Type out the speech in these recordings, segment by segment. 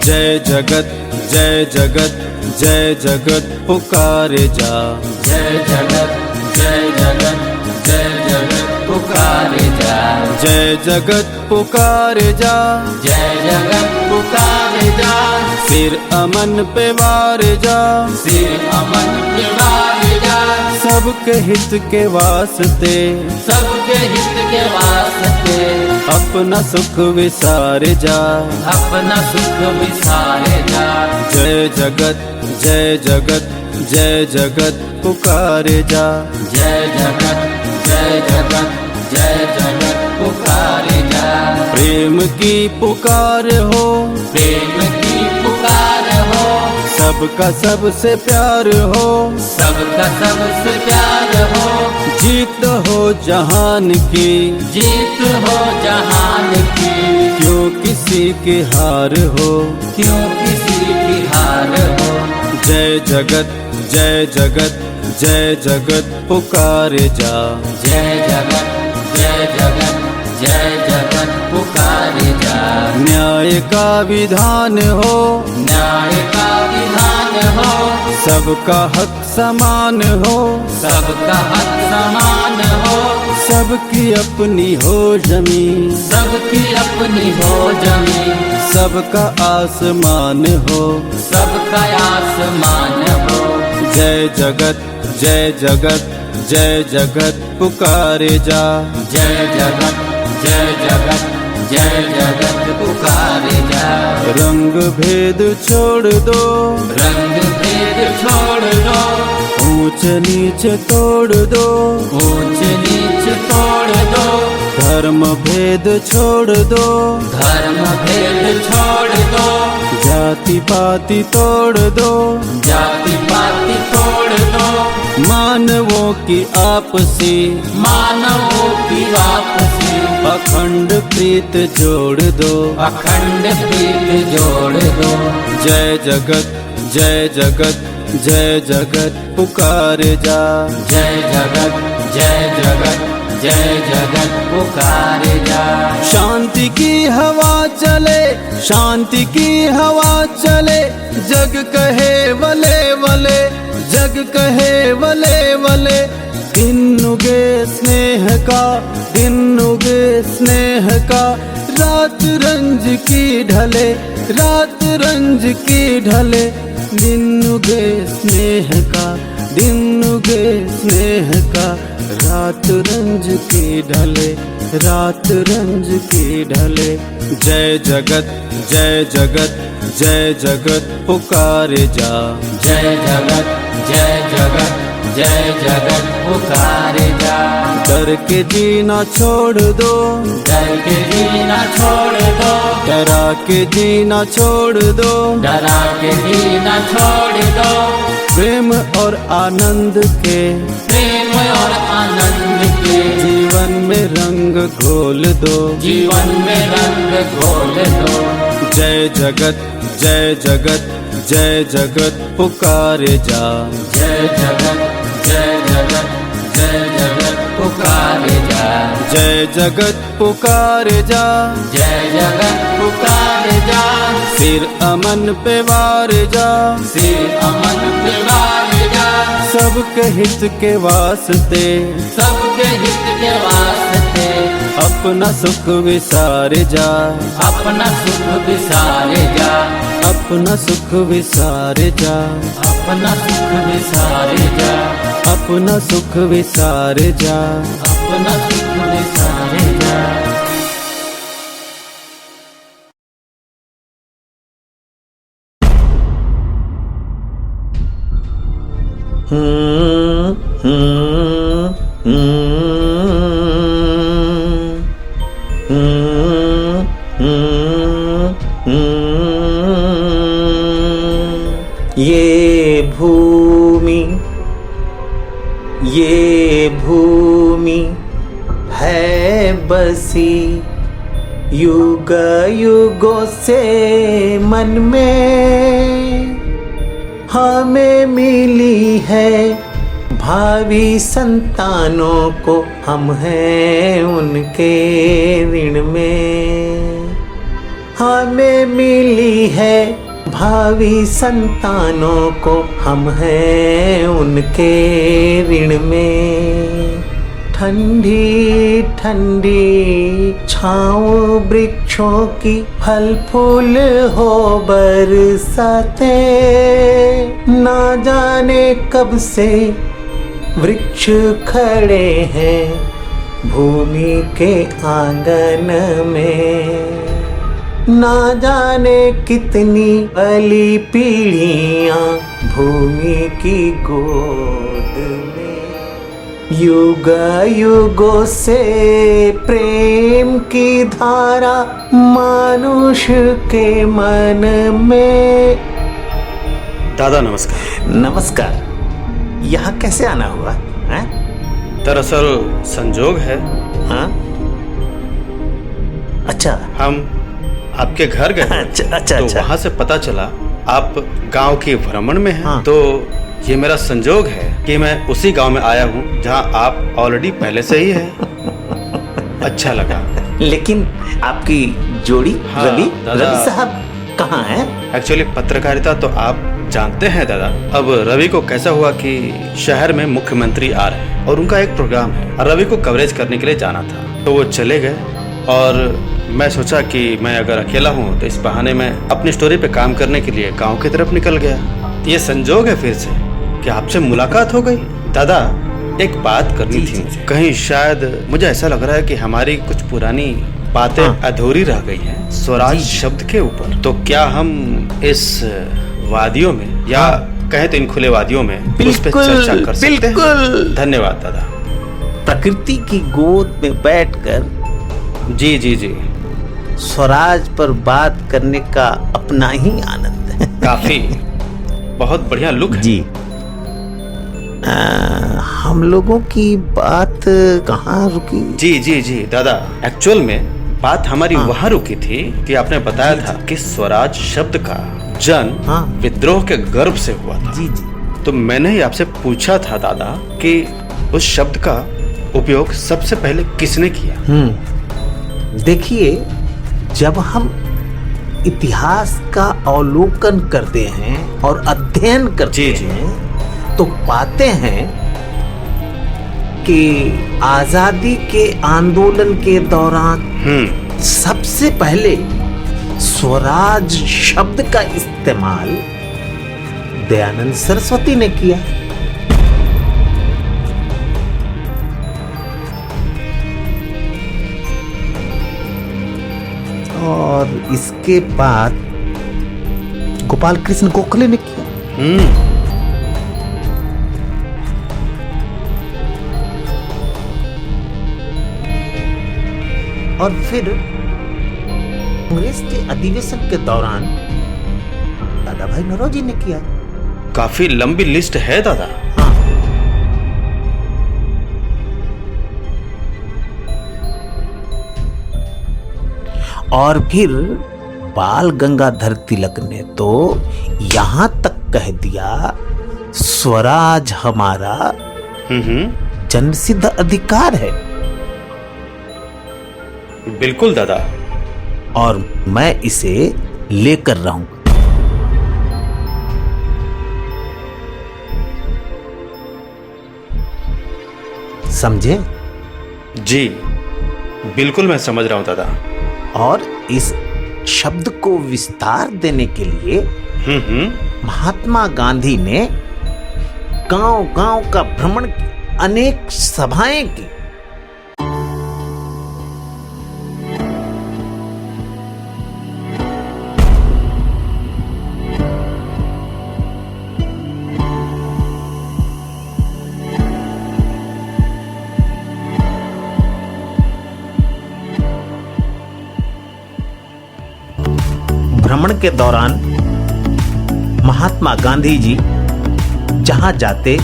जय जगत जय जगत जय जगत पुकारे जा। जय जगत जय जगत जय जगत पुकारे जा। जय जगत पुकारे जा। जय जगत पुकारे जा। सिर अमन पे वारे जा। सिर अमन पे वारे जा। सबके हित के वास्ते सबके हित के वास्ते अपना सुख विसारे जा। अपना सुख विसारे जा। जय जगत जय जगत जय जगत पुकारे जा। जय जगत जय जगत जय जगत पुकारे जा। प्रेम की पुकार हो। प्रेम की पुकार हो। सबका सबसे प्यार हो। सबका सबसे प्यार हो। जीत हो जहान की। जीत हो जहान की। क्यों किसी की हार हो। क्यों किसी की हार हो। जय जगत जय जगत जय जगत पुकारे जा। जय जगत जय जगत जय जगत पुकारे जा। न्याय का विधान हो। न्याय का विधान हो। सबका हक समान हो। सबका हक समान हो। सबकी अपनी हो जमीन। सबकी अपनी हो जमीन। सबका आसमान हो। सबका आसमान हो। जय जगत जय जगत जय जगत पुकारे जा। जय जगत जय जगत जय जगत पुकारे जा। रंग भेद छोड़ दो। रंग भेद छोड़ दो। ऊंच नीच तोड़ दो। ऊंच नीच तोड़ दो। धर्म भेद छोड़ दो। धर्म भेद छोड़ दो। जाति पाति तोड़ दो। जाति पाति तोड़ दो। मानवों की आपसी मानवों की वापसी। अखंड प्रीत जोड़ दो। अखंड प्रीत जोड़ दो। जय जगत जय जगत जय जगत पुकारे जा। जय जगत जय जगत जय जगत पुकारे जा। शांति की हवा चले। शांति की हवा चले। जग कहे वले वले। जग कहे वले वले। दिन उगे स्नेह का। दिन उगे स्नेह का। रात रंज की ढले। रात रंज की ढले। दिन उगे स्नेह का। दिन उगे स्नेह का। रात रंज की ढले। रात रंज की ढले। जय जगत जय जगत जय जगत पुकारे जा। जय जगत जय जगत जय जगत पुकारे जा। डर के जीना छोड़ दो। डर के जीना छोड़ दो। डरा के जीना छोड़ दो। डरा के जीना छोड़ दो। प्रेम और आनंद के। प्रेम और आनंद के। जीवन में रंग घोल दो। जीवन में रंग घोल दो। जय जगत जय जगत जय जगत पुकारे जा। जय जगत जय जगत जय जगत पुकारे जा। जय जगत पुकारे जा। जय जगत पुकारे जा। सिर अमन पे वारे जा। सिर अमन पे वारे जा। सबके हित के वास्ते सबके हित के वास्ते अपना सुख विसारे जा। अपना सुख विसारे जा। अपना सुख विसारे जा। अपना सुख विसारे जा। अपना सुख विसारे जा। अपना सुख विसारे जा। ये भूमि है बसी युग युगों से मन में। हमें मिली है भावी संतानों को हम हैं उनके ऋण में। हमें मिली है, भावी संतानों को हम हैं उनके ऋण में। ठंडी ठंडी छाँव वृक्षों की, फल फूल हो बरसाते, ना जाने कब से वृक्ष खड़े हैं भूमि के आंगन में। ना जाने कितनी पली पीढ़ियां भूमि की गोद में। युग युगों से प्रेम की धारा मनुष्य के मन में। दादा नमस्कार। नमस्कार। यहाँ कैसे आना हुआ है? दरअसल संजोग है। हाँ? अच्छा। हम आपके घर गए अच्छा। तो वहाँ से पता चला आप गांव के भ्रमण में हैं। हाँ। तो ये मेरा संजोग है कि मैं उसी गांव में आया हूँ जहाँ आप ऑलरेडी पहले से ही हैं। अच्छा लगा। लेकिन आपकी जोड़ी हाँ, रवि दादा। साहब कहाँ है? एक्चुअली पत्रकारिता तो आप जानते हैं दादा। अब रवि को कैसा हुआ कि शहर में मुख्यमंत्री आ रहे हैं और उनका एक प्रोग्राम है और रवि को कवरेज करने के लिए जाना था, तो वो चले गए। और मैं सोचा कि मैं अगर अकेला हूँ तो इस बहाने मैं अपनी स्टोरी पे काम करने के लिए गांव की तरफ निकल गया। ये संजोग है फिर से कि आपसे मुलाकात हो गई। दादा एक बात करनी थी मुझे। कहीं शायद मुझे ऐसा लग रहा है कि हमारी कुछ पुरानी बातें अधूरी रह गई हैं स्वराज शब्द के ऊपर। तो क्या हम इस वादियों में या कहें तो इन खुले वादियों में उस पे चर्चा कर सकते हैं? धन्यवाद दादा। प्रकृति की गोद में बैठकर जी जी जी स्वराज पर बात करने का अपना ही आनंद है। काफी बहुत बढ़िया लुक है। जी। हम लोगों की बात कहाँ रुकी? जी जी जी दादा, एक्चुअल में बात हमारी वहाँ रुकी थी कि आपने बताया था कि स्वराज शब्द का जन्म विद्रोह के गर्भ से हुआ था। जी जी। तो मैंने ही आपसे पूछा था दादा कि उस शब्द का उपयोग सबसे पहले किसने किया? देखिए, जब हम इतिहास का अवलोकन करते हैं और अध्ययन करते हैं तो पाते हैं कि आजादी के आंदोलन के दौरान सबसे पहले स्वराज शब्द का इस्तेमाल दयानंद सरस्वती ने किया। और इसके बाद गोपाल कृष्ण गोखले ने किया। और फिर कांग्रेस के अधिवेशन के दौरान दादा भाई नौरोजी ने किया। काफी लंबी लिस्ट है दादा। हाँ। और फिर बाल गंगाधर तिलक ने तो यहां तक कह दिया, स्वराज हमारा जन्मसिद्ध अधिकार है। बिल्कुल दादा। और मैं इसे लेकर रहूंगा। समझे? जी बिल्कुल मैं समझ रहा हूं दादा। और इस शब्द को विस्तार देने के लिए महात्मा गांधी ने गांव-गांव का भ्रमण किया, अनेक सभाएं की। भ्रमण के दौरान महात्मा गांधी जी जहां जाते,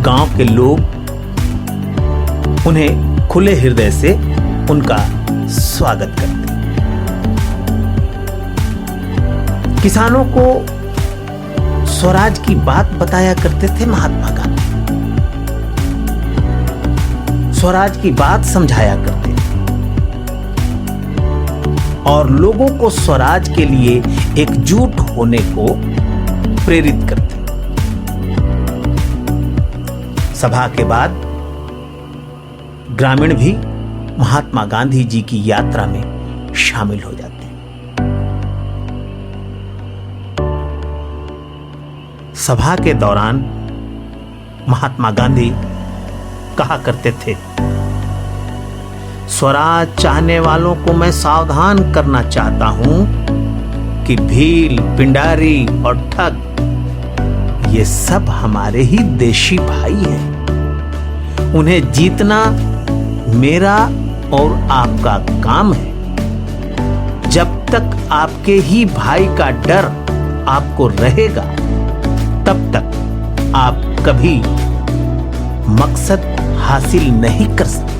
गांव के लोग उन्हें खुले हृदय से उनका स्वागत करते। किसानों को स्वराज की बात बताया करते थे महात्मा गांधी। स्वराज की बात समझाया करते। और लोगों को स्वराज के लिए एकजुट होने को प्रेरित करते। सभा के बाद ग्रामीण भी महात्मा गांधी जी की यात्रा में शामिल हो जाते हैं। सभा के दौरान महात्मा गांधी कहा करते थे, स्वराज चाहने वालों को मैं सावधान करना चाहता हूं कि भील, पिंडारी और ठग ये सब हमारे ही देशी भाई हैं। उन्हें जीतना मेरा और आपका काम है। जब तक आपके ही भाई का डर आपको रहेगा, तब तक आप कभी मकसद हासिल नहीं कर सकते।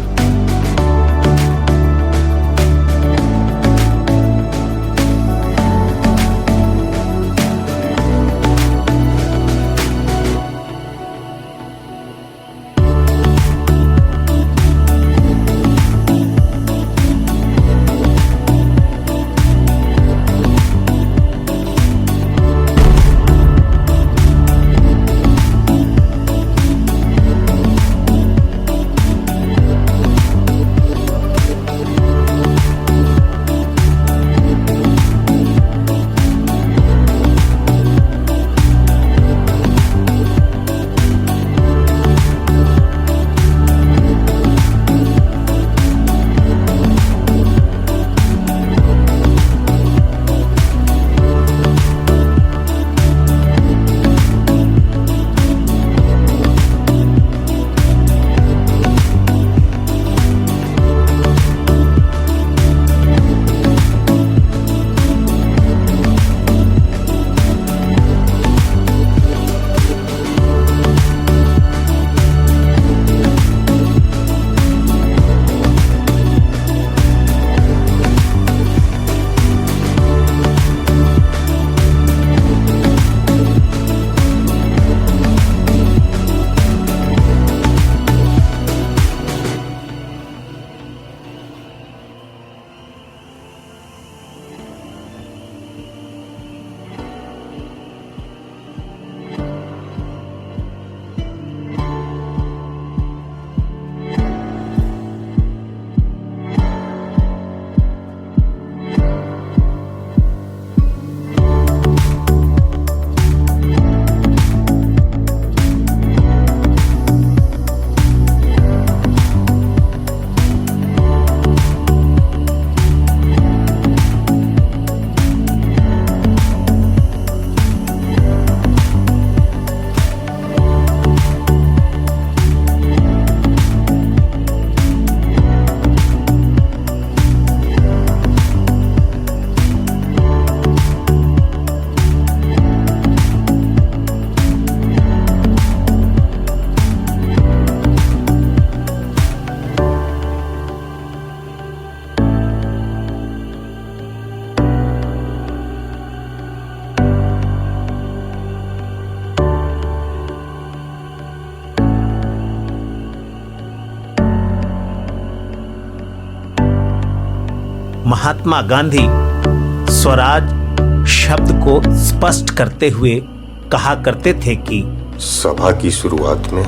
महात्मा गांधी स्वराज शब्द को स्पष्ट करते हुए कहा करते थे कि सभा की शुरुआत में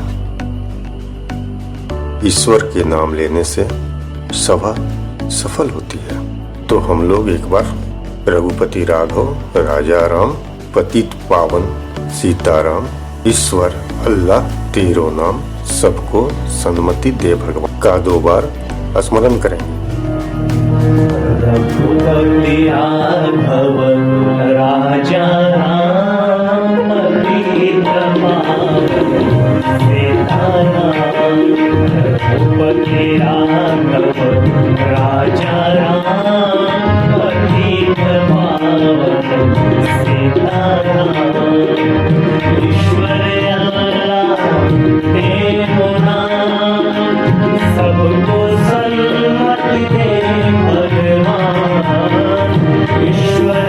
ईश्वर के नाम लेने से सभा सफल होती है। तो हम लोग एक बार रघुपति राघव, राजा राम, पतित पावन सीताराम, ईश्वर अल्लाह तेरो नाम सबको सन्मति दे भगवान का 2 बार स्मरण करेंगे। रघुपति राघव राजा राम, पतित पावन सीताराम। रघुपति राघव राजा राम, पतित पावन सीताराम। ईश्वर अल्लाह तेरो नाम सबको सन्मति दे भगवान। ईश्वर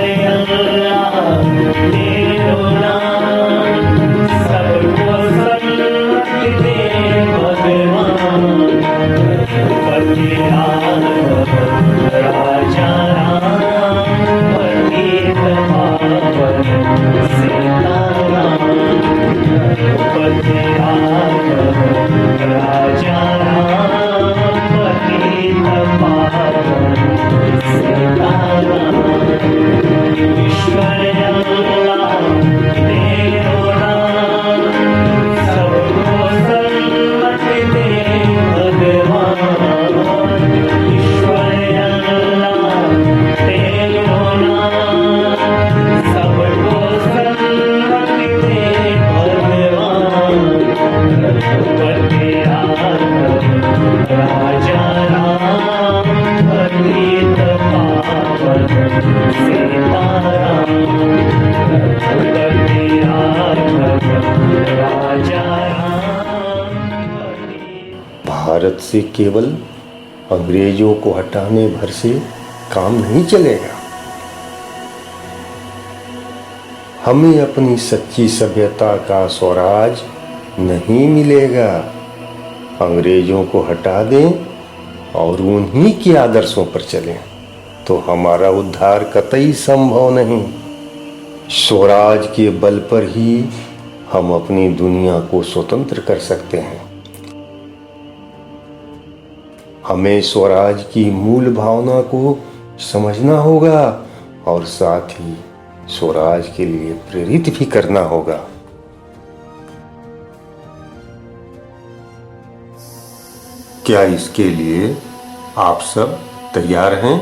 भारत से केवल अंग्रेजों को हटाने भर से काम नहीं चलेगा। हमें अपनी सच्ची सभ्यता का स्वराज नहीं मिलेगा। अंग्रेजों को हटा दें और उन्हीं के आदर्शों पर चलें तो हमारा उद्धार कतई संभव नहीं। स्वराज के बल पर ही हम अपनी दुनिया को स्वतंत्र कर सकते हैं। हमें स्वराज की मूल भावना को समझना होगा और साथ ही स्वराज के लिए प्रेरित भी करना होगा। क्या इसके लिए आप सब तैयार हैं?